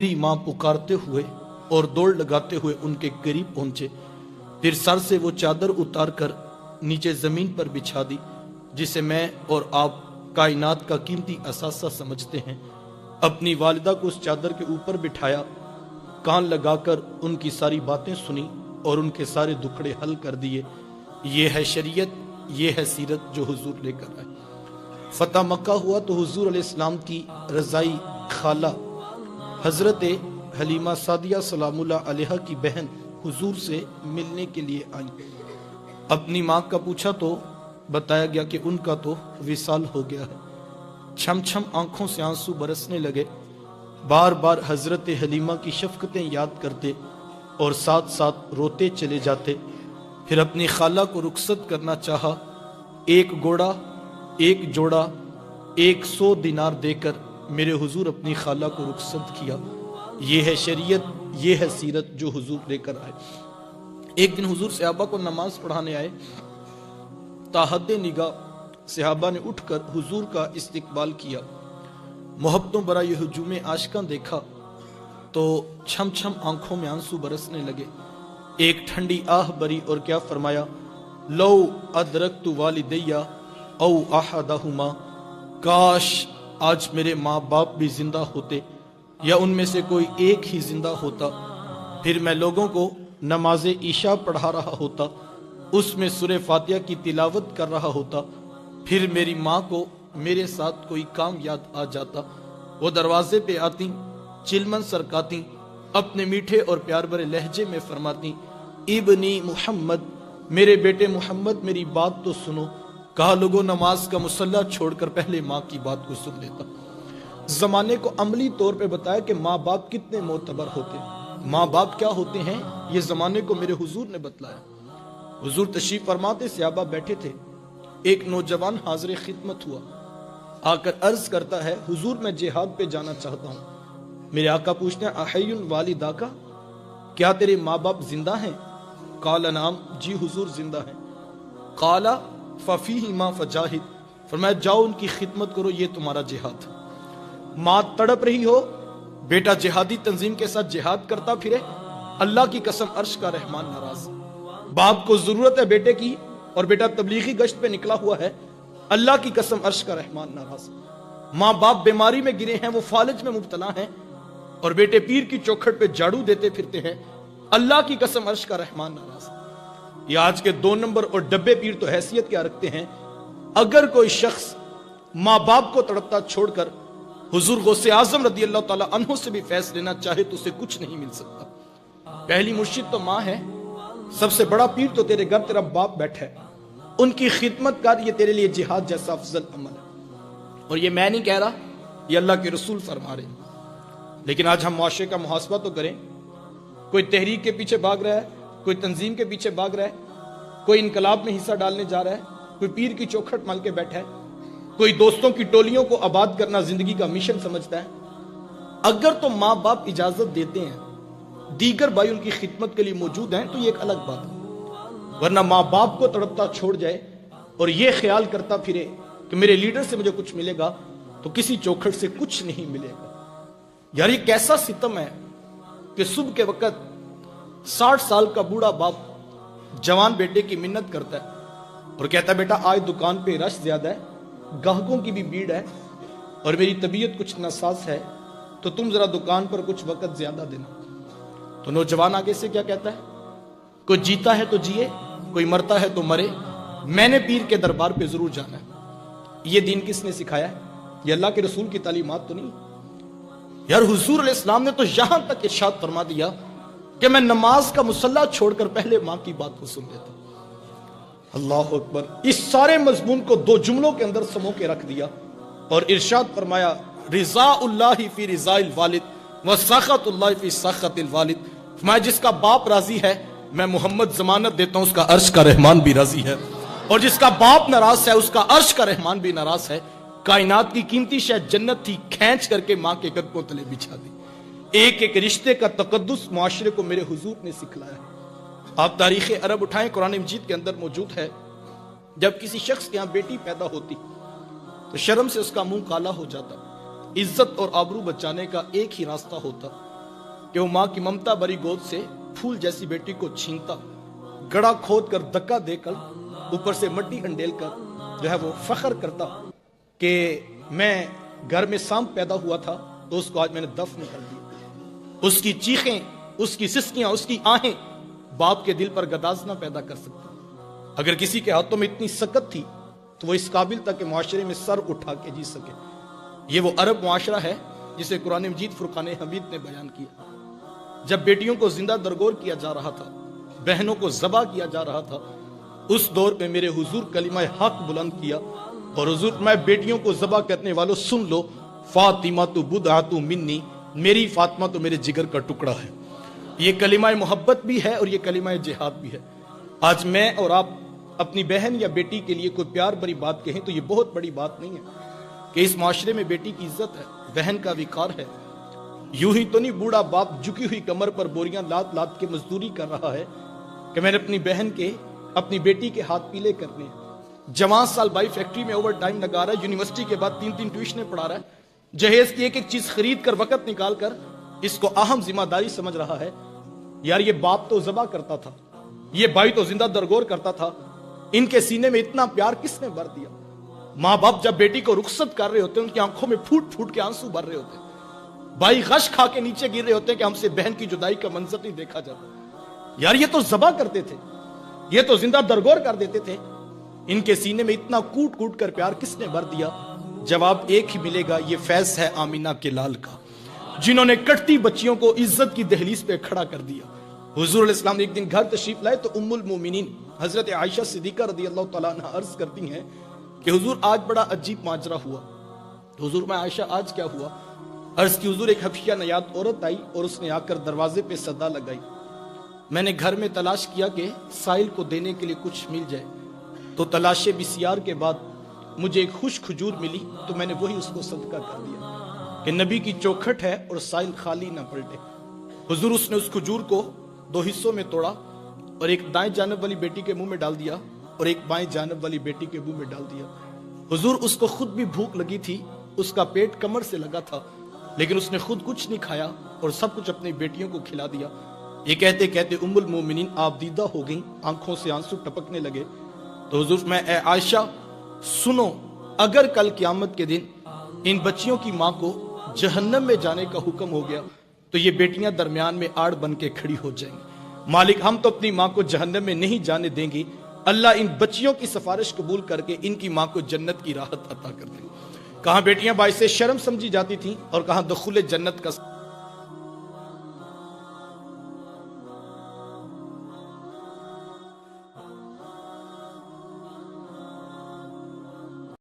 मेरी माँ पुकारते हुए और दौड़ लगाते हुए उनके करीब पहुंचे, फिर सर से वो चादर उतार कर नीचे जमीन पर बिछा दी, जिसे मैं और आप कायनात का कीमती असासा समझते हैं। अपनी वालिदा को उस चादर के ऊपर बिठाया, कान लगाकर उनकी सारी बातें सुनी और उनके सारे दुखड़े हल कर दिए। ये है शरीयत, ये है सीरत जो हुजूर लेकर आए। फतह मक्का हुआ तो हुजूर अलैहिस्सलाम की रज़ाई खाला हजरत हलीमा सादिया सलामुल्लाह अलैहा की बहन हुजूर से मिलने के लिए आई। अपनी माँ का पूछा तो बताया गया कि उनका तो विसाल हो गया है। छम छम आंखों से आंसू बरसने लगे। बार बार हजरत हलीमा की शफकतें याद करते और साथ साथ रोते चले जाते। फिर अपनी खाला को रुखसत करना चाहा। एक घोड़ा, एक जोड़ा, 100 दिनार देकर मेरे हुजूर अपनी खाला को रुखसत किया। ये है शरीयत, ये है सीरत जो हुजूर लेकर आए। एक दिन हुजूर सहाबा को नमाज पढ़ाने आए। ताहद्दे निगाह सहाबा ने उठकर हुजूर का इस्तकबाल किया। मोहब्बतों भरा ये हुजूम आशिकां देखा तो छम छम आंखों में आंसू बरसने लगे। एक ठंडी आह भरी और क्या फरमाया, लो अदरकतु वालिदैया औ अहदहुमा, काश आज मेरे माँ बाप भी जिंदा होते या उनमें से कोई एक ही जिंदा होता, फिर मैं लोगों को नमाज ईशा पढ़ा रहा होता, उसमें सूरह फातिहा की तिलावत कर रहा होता, फिर मेरी माँ को मेरे साथ कोई काम याद आ जाता। वो दरवाजे पे आती, चिलमन सरकाती, अपने मीठे और प्यार भरे लहजे में फरमाती, इब्नी मुहम्मद, मेरे बेटे मुहम्मद मेरी बात तो सुनो। कहा लोगों नमाज का मुसल्ला छोड़कर पहले माँ की बात को सुन लेता। जमाने को अमली तौर पे बताया कि माँ बाप कितने मोतबर होते हैं, माँ बाप क्या होते हैं, ये जमाने को मेरे हुजूर ने बतलाया। हुजूर तशरीफ फरमाते, सहाबा बैठे थे। एक नौजवान हाजिर खिदमत हुआ, आकर अर्ज करता है, हुजूर मैं जिहाद पे जाना चाहता हूँ। मेरे आका पूछते हैं, अहयुन वालिदा का, क्या तेरे माँ बाप जिंदा हैं? काला नाम, जी हुजूर जिंदा हैं। काला फफीहिमा फजाहिद, फरमाया जाओ उनकी खिदमत करो, ये तुम्हारा जिहाद। माँ तड़प रही हो, बेटा जिहादी तंजीम के साथ जिहाद करता फिरे, अल्लाह की कसम अर्श का रहमान नाराज। बाप को जरूरत है बेटे की और बेटा तबलीगी गश्त पे निकला हुआ है, अल्लाह की कसम अर्श का रहमान नाराज। माँ बाप बीमारी में गिरे हैं, वो फालिज में मुब्तला हैं और बेटे पीर की चौखट पे झाड़ू देते फिरते हैं, अल्लाह की कसम अर्श का रहमान नाराज। ये आज के 2 नंबर और डब्बे पीर तो हैसियत क्या रखते हैं। अगर कोई शख्स माँ बाप को तड़पता छोड़कर हुजूर गौसे आजम रदी अल्लाह ताला अन्हु से भी फैस लेना चाहे तो उसे कुछ नहीं मिल सकता। पहली मुर्शिद तो माँ है, सबसे बड़ा पीर तो तेरे घर तेरा बाप बैठा है, उनकी खिदमत कर, ये तेरे लिए जिहाद जैसा अफजल अमल है। और ये मैं नहीं कह रहा, ये अल्लाह के रसूल फरमा रहे हैं। लेकिन आज हम मुआशरे का मुहासबा तो करें। कोई तहरीक के पीछे भाग रहा है, कोई तंजीम के पीछे भाग रहा है, कोई इनकलाब में हिस्सा डालने जा रहा है, कोई पीर की चौखट मल के बैठा है, कोई दोस्तों की टोलियों को आबाद करना जिंदगी का मिशन समझता है। अगर तो माँ बाप इजाजत देते हैं, दीगर भाई उनकी खिदमत के लिए मौजूद हैं, तो ये एक अलग बात है। वरना माँ बाप को तड़पता छोड़ जाए और ये ख्याल करता फिरे कि मेरे लीडर से मुझे कुछ मिलेगा, तो किसी चौखट से कुछ नहीं मिलेगा। यार ये कैसा सितम है कि सुबह के वक्त 60 साल का बूढ़ा बाप जवान बेटे की मिन्नत करता है और कहता है, बेटा आज दुकान पे रश ज्यादा है, गाहकों की भी भीड़ है और मेरी तबीयत कुछ नासाज है, तो तुम जरा दुकान पर कुछ वक्त ज्यादा देना। तो नौजवान आगे से क्या कहता है, कोई जीता है तो जिए, कोई मरता है तो मरे, मैंने पीर के दरबार पे जरूर जाना है। ये दीन किसने सिखाया है? ये अल्लाह के रसूल की तालीमात तो नहीं। यार हुजूर अलैहिस्सलाम ने तो यहां तक इरशाद फरमा दिया कि मैं नमाज का मुसल्ला छोड़कर पहले माँ की बात को सुन लेता। अल्लाह अकबर। इस सारे मजमून को 2 जुमलों के अंदर समो के रख दिया और इरशाद फरमाया, रिज़ाउल्लाहि फी रिज़ाइल वालिद व सख़तुल्लाहि फी सख़तिल वालिद। फरमाया जिसका बाप राजी है, मैं मोहम्मद जमानत देता हूं उसका अर्श का रहमान भी राजी है, और जिसका बाप नाराज है उसका अर्श का रहमान भी नाराज है। कायनात की कीमती शायद जन्नत थी, खींच करके माँ के कदमों तले बिछा दी। एक एक रिश्ते का तकद्दुस मुआशरे को मेरे हुजूर ने सिखलाया। आप तारीख अरब उठाएं, कुरान मजीद के अंदर मौजूद है, जब किसी शख्स के यहाँ बेटी पैदा होती तो शर्म से उसका मुंह काला हो जाता। इज्जत और आबरू बचाने का एक ही रास्ता होता, کہ وہ ماں کی ممتا بری گود سے پھول جیسی بیٹی کو چھینتا، گڑا کھود کر دکا دے کر اوپر سے مٹی انڈیل کر جو ہے وہ فخر کرتا کہ میں گھر میں سانپ پیدا ہوا تھا تو اس کو آج میں نے دفن کر دیا۔ اس کی چیخیں، اس کی سسکیاں، اس کی آہیں باپ کے دل پر گدازنا پیدا کر سکتا۔ اگر کسی کے ہاتھوں میں اتنی سکت تھی تو وہ اس قابل تھا کہ معاشرے میں سر اٹھا کے جی سکے۔ یہ وہ عرب معاشرہ ہے جسے قرآن مجید فرقان حمید نے بیان کیا۔ جب بیٹیوں کو زندہ درگور کیا جا رہا تھا، بہنوں کو ذبح کیا جا رہا تھا، اس دور پہ میرے حضور کلمہ حق بلند کیا اور حضور میں بیٹیوں کو ذبح کرنے والوں سن لو، فاطمہ تو بدعۃ منی، میری فاطمہ تو میرے جگر کا ٹکڑا ہے۔ یہ کلمہ محبت بھی ہے اور یہ کلمہ جہاد بھی ہے۔ آج میں اور آپ اپنی بہن یا بیٹی کے لیے کوئی پیار بری بات کہیں تو یہ بہت بڑی بات نہیں ہے کہ اس معاشرے میں بیٹی کی عزت ہے، بہن کا وقار ہے۔ یوں ہی تو نہیں بوڑھا باپ جھکی ہوئی کمر پر بوریاں لاد لاد کے مزدوری کر رہا ہے کہ میں نے اپنی بہن کے، اپنی بیٹی کے ہاتھ پیلے کرنے ہیں۔ جوان سال بائی فیکٹری میں اوور ٹائم لگا رہا ہے، یونیورسٹی کے بعد 3 ٹیوشنیں پڑھا رہا ہے، جہیز کی ایک ایک چیز خرید کر وقت نکال کر اس کو اہم ذمہ داری سمجھ رہا ہے۔ یار یہ باپ تو ذبح کرتا تھا، یہ بھائی تو زندہ درگور کرتا تھا، ان کے سینے میں اتنا پیار کس نے بھر دیا؟ ماں باپ جب بیٹی کو رخصت کر رہے ہوتے ہیں ان کی آنکھوں میں پھوٹ پھوٹ کے آنسو بھر رہے ہوتے ہیں، بھائی غش کھا کے نیچے گر رہے ہوتے ہیں کہ ہم سے بہن کی جدائی کا منظر نہیں دیکھا جاتا۔ یار یہ تو ذبح کرتے تھے، یہ تو زندہ درگور کر دیتے تھے، ان کے سینے میں اتنا کوٹ کوٹ کر پیار کس نے بھر دیا؟ جواب ایک ہی ملے گا، یہ فیض ہے آمینہ کے لال کا، جنہوں نے کٹتی بچیوں کو عزت کی دہلیز پہ کھڑا کر دیا۔ حضور علیہ السلام ایک دن گھر تشریف لائے تو ام المومنین حضرت عائشہ صدیقہ رضی اللہ تعالیٰ عنہ عرض کرتی ہیں کہ حضور آج بڑا عجیب ماجرا ہوا۔ تو حضور میں عائشہ آج کیا ہوا؟ عرض کی حضور ایک حبشیہ نیاد عورت آئی اور اس نے آ کر دروازے پہ صدا لگائی، میں نے گھر میں تلاش کیا کہ سائل کو دینے کے لیے کچھ مل جائے، تو تلاش بسیار کے بعد مجھے ایک خوش کھجور ملی تو میں نے وہی اس کو صدقہ کر دیا کہ نبی کی چوکھٹ ہے اور سائل خالی نہ پلٹے۔ حضور اس نے اس کھجور کو 2 حصوں میں توڑا اور ایک دائیں جانب والی بیٹی کے منہ میں ڈال دیا اور ایک بائیں جانب والی بیٹی کے منہ میں ڈال دیا۔ حضور اس کو خود بھی بھوک لگی تھی، اس کا پیٹ کمر سے لگا تھا، لیکن اس نے خود کچھ نہیں کھایا اور سب کچھ اپنی بیٹیوں کو کھلا دیا۔ یہ کہتے کہتے ام المومنین آپ دیدہ ہو گئیں، آنکھوں سے آنسو ٹپکنے لگے۔ تو حضور میں اے عائشہ سنو، اگر کل قیامت کے دن ان بچیوں کی ماں کو جہنم میں جانے کا حکم ہو گیا تو یہ بیٹیاں درمیان میں آڑ بن کے کھڑی ہو جائیں گی۔ مالک ہم تو اپنی ماں کو جہنم میں نہیں جانے دیں گے، اللہ ان بچیوں کی سفارش قبول کر کے ان کی ماں کو جنت کی راحت عطا کر دیں۔ کہاں بیٹیاں باعث شرم سمجھی جاتی تھیں اور کہاں دخول جنت کا